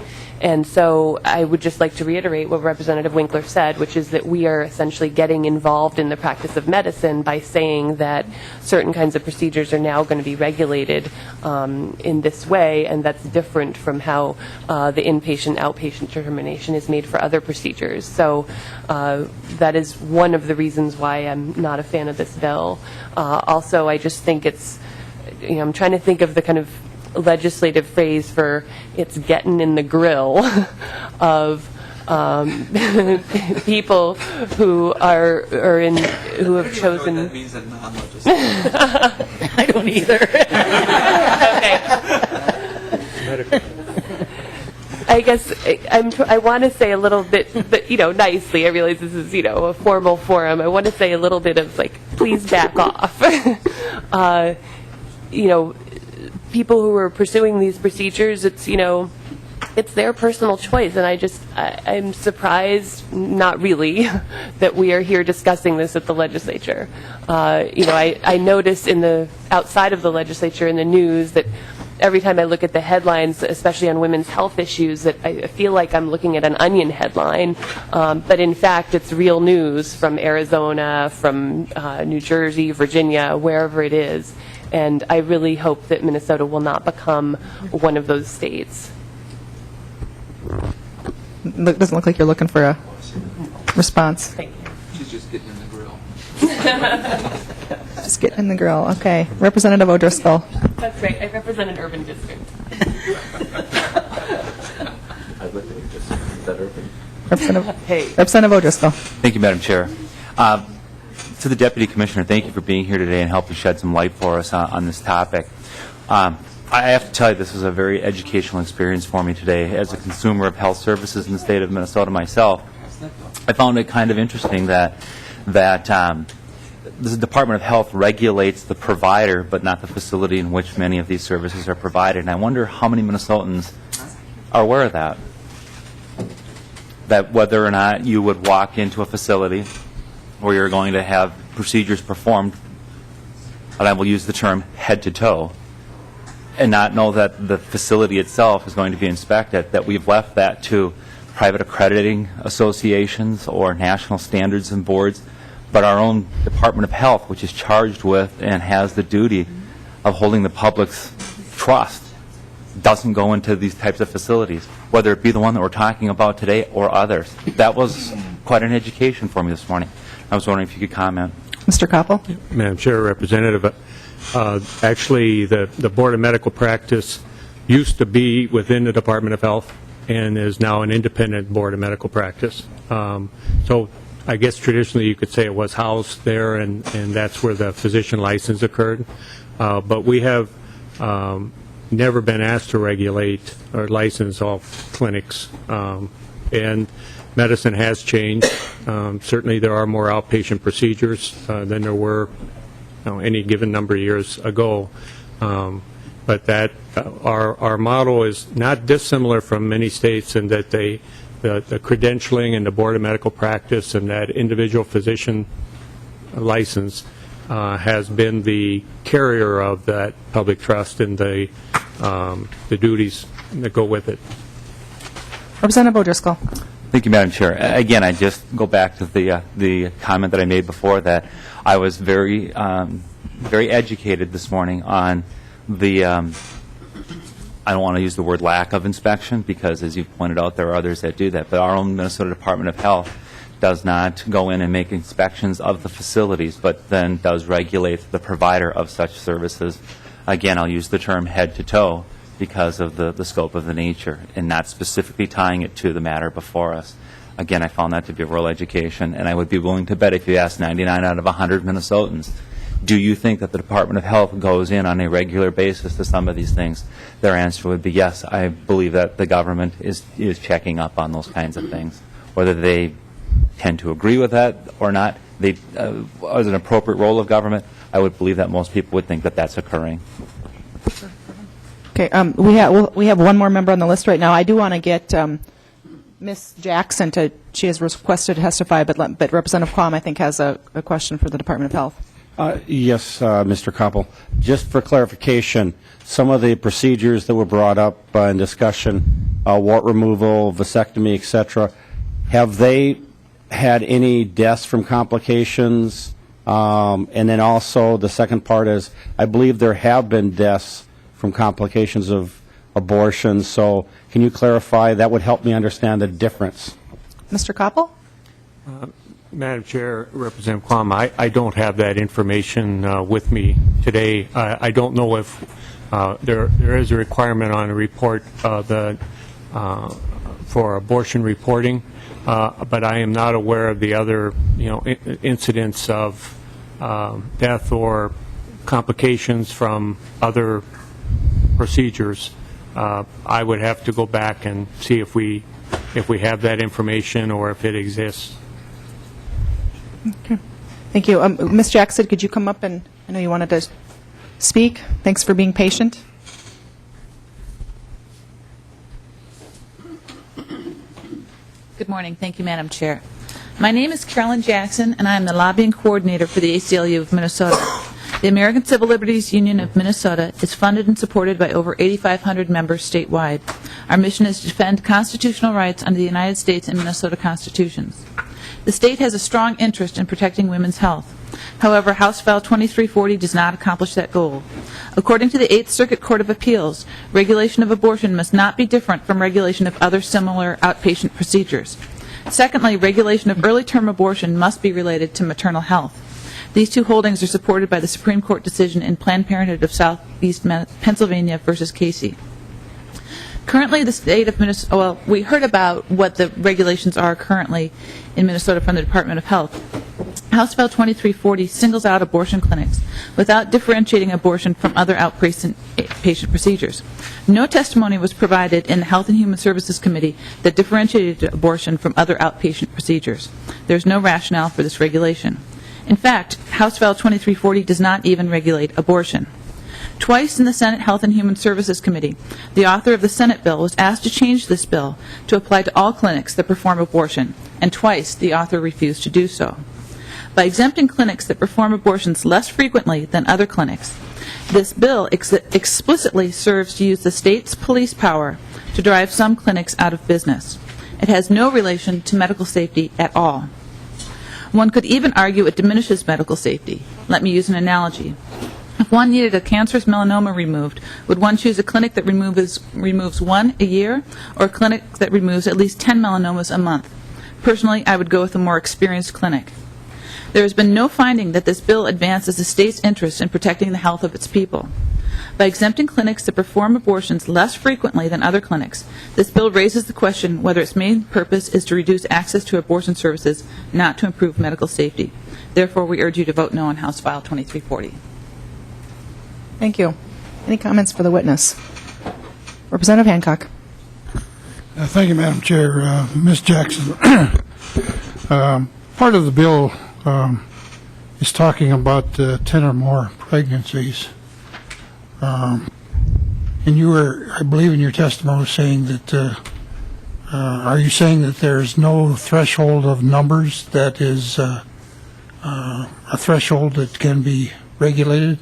And so I would just like to reiterate what Representative Winkler said, which is that we are essentially getting involved in the practice of medicine by saying that certain kinds of procedures are now going to be regulated in this way, and that's different from how the inpatient-outpatient determination is made for other procedures. So that is one of the reasons why I'm not a fan of this bill. Also, I just think I'm trying to think of the kind of legislative phrase for it's getting in the grill of people who who have chosen. That means a non-legislative. I don't either. Okay. I guess I want to say a little bit, but nicely. I realize this is a formal forum. I want to say a little bit of please back off. People who are pursuing these procedures, it's their personal choice, and I'm surprised, not really, that we are here discussing this at the legislature. I notice outside of the legislature in the news that every time I look at the headlines, especially on women's health issues, that I feel like I'm looking at an Onion headline, but in fact it's real news from Arizona, from New Jersey, Virginia, wherever it is. And I really hope that Minnesota will not become one of those states. Doesn't look like you're looking for a response. Thank you. She's just getting in the grill. Just getting in the grill. Okay. Representative O'Driscoll. That's right. I represent an urban district. Representative O'Driscoll. Thank you, Madam Chair. To the Deputy Commissioner, thank you for being here today and helping shed some light for us on this topic. I have to tell you, this was a very educational experience for me today. As a consumer of health services in the state of Minnesota myself, I found it kind of interesting that the Department of Health regulates the provider, but not the facility in which many of these services are provided. And I wonder how many Minnesotans are aware of that. That whether or not you would walk into a facility where you're going to have procedures performed, and I will use the term head to toe, and not know that the facility itself is going to be inspected, that we've left that to private accrediting associations or national standards and boards, but our own Department of Health, which is charged with and has the duty of holding the public's trust, doesn't go into these types of facilities, whether it be the one that we're talking about today or others. That was quite an education for me this morning. I was wondering if you could comment. Mr. Koppel. Madam Chair, Representative, actually, the Board of Medical Practice used to be within the Department of Health and is now an independent Board of Medical Practice. So I guess traditionally you could say it was housed there, and that's where the physician license occurred. But we have never been asked to regulate or license all clinics. And medicine has changed. Certainly there are more outpatient procedures than there were any given number of years ago. But that our model is not dissimilar from many states in that the credentialing and the Board of Medical Practice and that individual physician license has been the carrier of that public trust and the duties that go with it. Representative O'Driscoll. Thank you, Madam Chair. Again, I just go back to the comment that I made before, that I was very educated this morning on the, I don't want to use the word lack of inspection, because as you pointed out, there are others that do that, but our own Minnesota Department of Health does not go in and make inspections of the facilities, but then does regulate the provider of such services. Again, I'll use the term head to toe because of the scope of the nature, and not specifically tying it to the matter before us. Again, I found that to be a real education, and I would be willing to bet if you ask 99 out of 100 Minnesotans, do you think that the Department of Health goes in on a regular basis to some of these things? Their answer would be yes. I believe that the government is checking up on those kinds of things. Whether they tend to agree with that or not, as an appropriate role of government, I would believe that most people would think that that's occurring. Okay, we have one more member on the list right now. I do want to get Ms. Jackson to, she has requested to testify, but Representative Quam, I think, has a question for the Department of Health. Yes, Mr. Koppel. Just for clarification, some of the procedures that were brought up in discussion, wart removal, vasectomy, et cetera, have they had any deaths from complications? And then also the second part is, I believe there have been deaths from complications of abortion. So can you clarify? That would help me understand the difference. Mr. Koppel? Madam Chair, Representative Quam, I don't have that information with me today. I don't know if there is a requirement on a report for abortion reporting, but I am not aware of the other incidents of death or complications from other procedures. I would have to go back and see if we have that information or if it exists. Okay. Thank you. Ms. Jackson, could you come up, and I know you wanted to speak. Thanks for being patient. Good morning. Thank you, Madam Chair. My name is Carolyn Jackson, and I am the lobbying coordinator for the ACLU of Minnesota. The American Civil Liberties Union of Minnesota is funded and supported by over 8,500 members statewide. Our mission is to defend constitutional rights under the United States and Minnesota constitutions. The state has a strong interest in protecting women's health. However, House File 2340 does not accomplish that goal. According to the Eighth Circuit Court of Appeals, regulation of abortion must not be different from regulation of other similar outpatient procedures. Secondly, regulation of early-term abortion must be related to maternal health. These two holdings are supported by the Supreme Court decision in Planned Parenthood of Southeast Pennsylvania versus Casey. Currently, the state of Minnesota, well, we heard about what the regulations are currently in Minnesota from the Department of Health. House Bill 2340 singles out abortion clinics without differentiating abortion from other outpatient procedures. No testimony was provided in the Health and Human Services Committee that differentiated abortion from other outpatient procedures. There is no rationale for this regulation. In fact, House Bill 2340 does not even regulate abortion. Twice in the Senate Health and Human Services Committee, the author of the Senate bill was asked to change this bill to apply to all clinics that perform abortion, and twice the author refused to do so. By exempting clinics that perform abortions less frequently than other clinics, this bill explicitly serves to use the state's police power to drive some clinics out of business. It has no relation to medical safety at all. One could even argue it diminishes medical safety. Let me use an analogy. If one needed a cancerous melanoma removed, would one choose a clinic that removes one a year, or a clinic that removes at least 10 melanomas a month? Personally, I would go with a more experienced clinic. There has been no finding that this bill advances the state's interest in protecting the health of its people. By exempting clinics that perform abortions less frequently than other clinics, this bill raises the question whether its main purpose is to reduce access to abortion services, not to improve medical safety. Therefore, we urge you to vote no on House File 2340. Thank you. Any comments for the witness? Representative Hancock. Thank you, Madam Chair. Ms. Jackson, part of the bill is talking about 10 or more pregnancies. And you were, I believe in your testimony, saying that, are you saying that there's no threshold of numbers that is a threshold that can be regulated?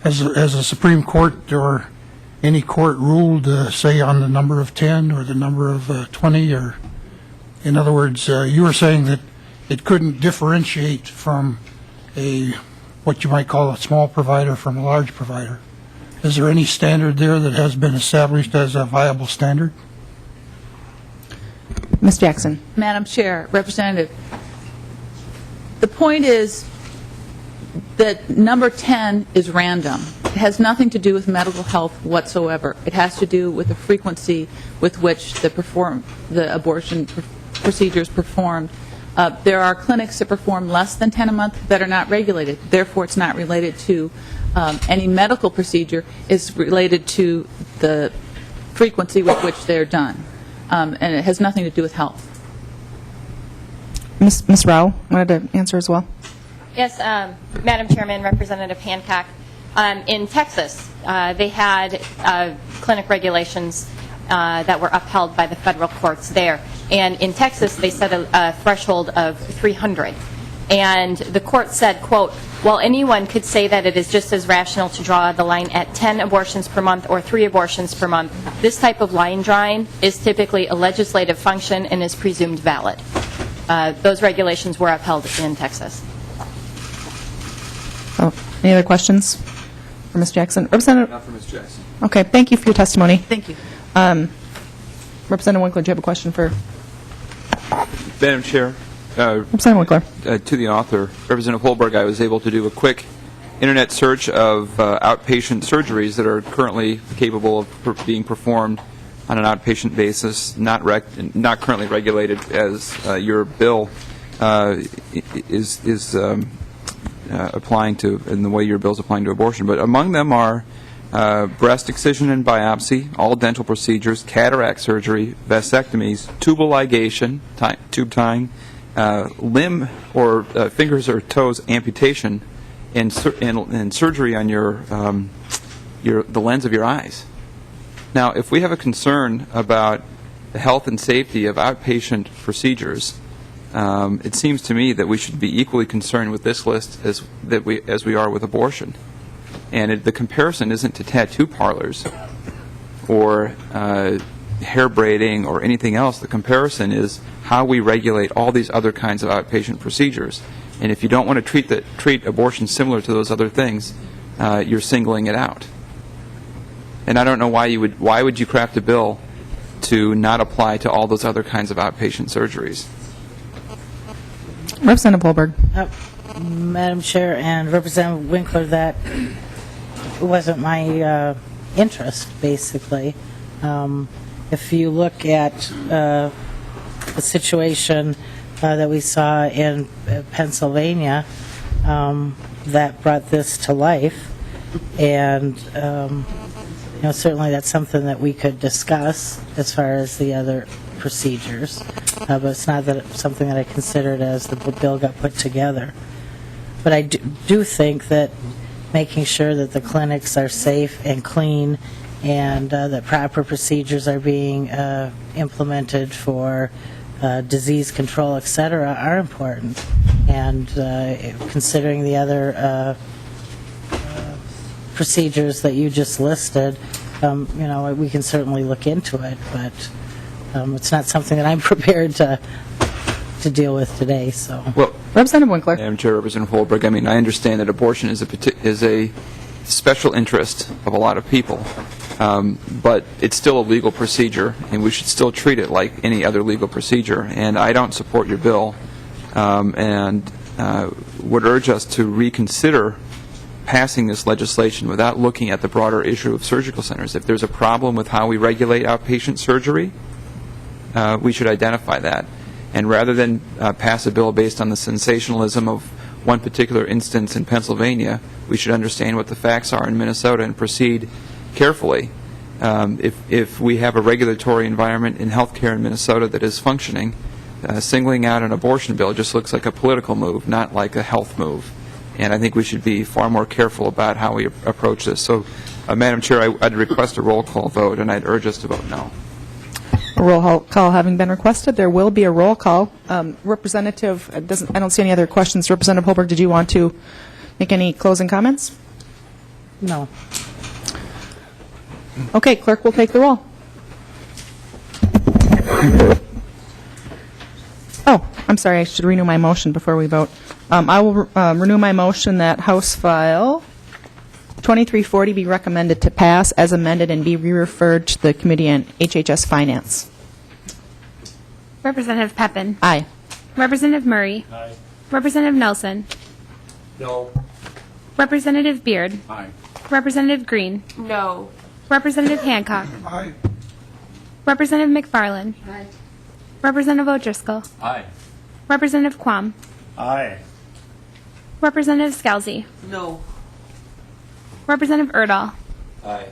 Has a Supreme Court or any court ruled, say, on the number of 10 or the number of 20? Or, in other words, you were saying that it couldn't differentiate from what you might call a small provider from a large provider. Is there any standard there that has been established as a viable standard? Ms. Jackson. Madam Chair, Representative, the point is that number 10 is random. It has nothing to do with medical health whatsoever. It has to do with the frequency with which the abortion procedure is performed. There are clinics that perform less than 10 a month that are not regulated. Therefore, it's not related to any medical procedure. It's related to the frequency with which they're done. And it has nothing to do with health. Ms. Rao wanted to answer as well. Yes, Madam Chairman, Representative Hancock. In Texas, they had clinic regulations that were upheld by the federal courts there. And in Texas, they set a threshold of 300. And the court said, quote, while anyone could say that it is just as rational to draw the line at 10 abortions per month or 3 abortions per month, this type of line drawing is typically a legislative function and is presumed valid. Those regulations were upheld in Texas. Oh, any other questions for Ms. Jackson? Representative? Not for Ms. Jackson. Okay, thank you for your testimony. Thank you. Representative Winkler, do you have a question for Madam Chair, Representative Winkler? to the author, Representative Holberg, I was able to do a quick internet search of outpatient surgeries that are currently capable of being performed on an outpatient basis, not currently regulated as your bill is applying to, in the way your bill is applying to abortion. But among them are breast excision and biopsy, all dental procedures, cataract surgery, vasectomies, tubal ligation, tube tying, limb or fingers or toes amputation, and surgery on the lens of your eyes. Now, if we have a concern about the health and safety of outpatient procedures, it seems to me that we should be equally concerned with this list as we are with abortion. And the comparison isn't to tattoo parlors or hair braiding or anything else. The comparison is how we regulate all these other kinds of outpatient procedures. And if you don't want to treat abortion similar to those other things, you're singling it out. And I don't know why would you craft a bill to not apply to all those other kinds of outpatient surgeries. Representative Holberg. Madam Chair and Representative Winkler, that wasn't my interest, basically. If you look at the situation that we saw in Pennsylvania, that brought this to life, and certainly that's something that we could discuss as far as the other procedures, but it's not something that I considered as the bill got put together. But I do think that making sure that the clinics are safe and clean and that proper procedures are being implemented for disease control, et cetera, are important. And considering the other procedures that you just listed, we can certainly look into it, but it's not something that I'm prepared to deal with today. So, well, Representative Winkler. Madam Chair, Representative Holberg, I mean, I understand that abortion is a special interest of a lot of people, but it's still a legal procedure, and we should still treat it like any other legal procedure. And I don't support your bill, and would urge us to reconsider passing this legislation without looking at the broader issue of surgical centers. If there's a problem with how we regulate outpatient surgery, we should identify that. And rather than pass a bill based on the sensationalism of one particular instance in Pennsylvania, we should understand what the facts are in Minnesota and proceed carefully. If we have a regulatory environment in healthcare in Minnesota that is functioning, singling out an abortion bill just looks like a political move, not like a health move. And I think we should be far more careful about how we approach this. So, Madam Chair, I'd request a roll call vote, and I'd urge us to vote no. A roll call having been requested, there will be a roll call. Representative, I don't see any other questions. Representative Holberg, did you want to make any closing comments? No. Okay, clerk will take the roll. Oh, I'm sorry, I should renew my motion before we vote. I will renew my motion that House File 2340 be recommended to pass as amended and be re-referred to the Committee on HHS Finance. Representative Pepin. Aye. Representative Murray. Aye. Representative Nelson. No. Representative Beard. Aye. Representative Green. No. Representative Hancock. Aye. Representative McFarland. Aye. Representative O'Driscoll. Aye. Representative Quam. Aye. Representative Scalzi. No. Representative Erdahl. Aye.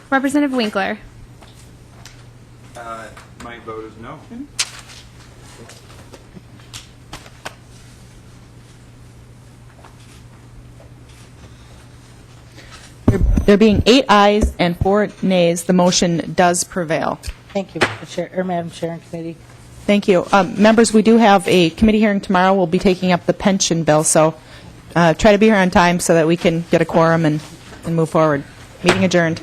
Representative Winkler. My vote is no. There being 8 ayes and 4 nays, the motion does prevail. Thank you, Mr. Chair, or Madam Chair and Committee. Thank you. Members, we do have a committee hearing tomorrow. We'll be taking up the pension bill, so try to be here on time so that we can get a quorum and move forward. Meeting adjourned.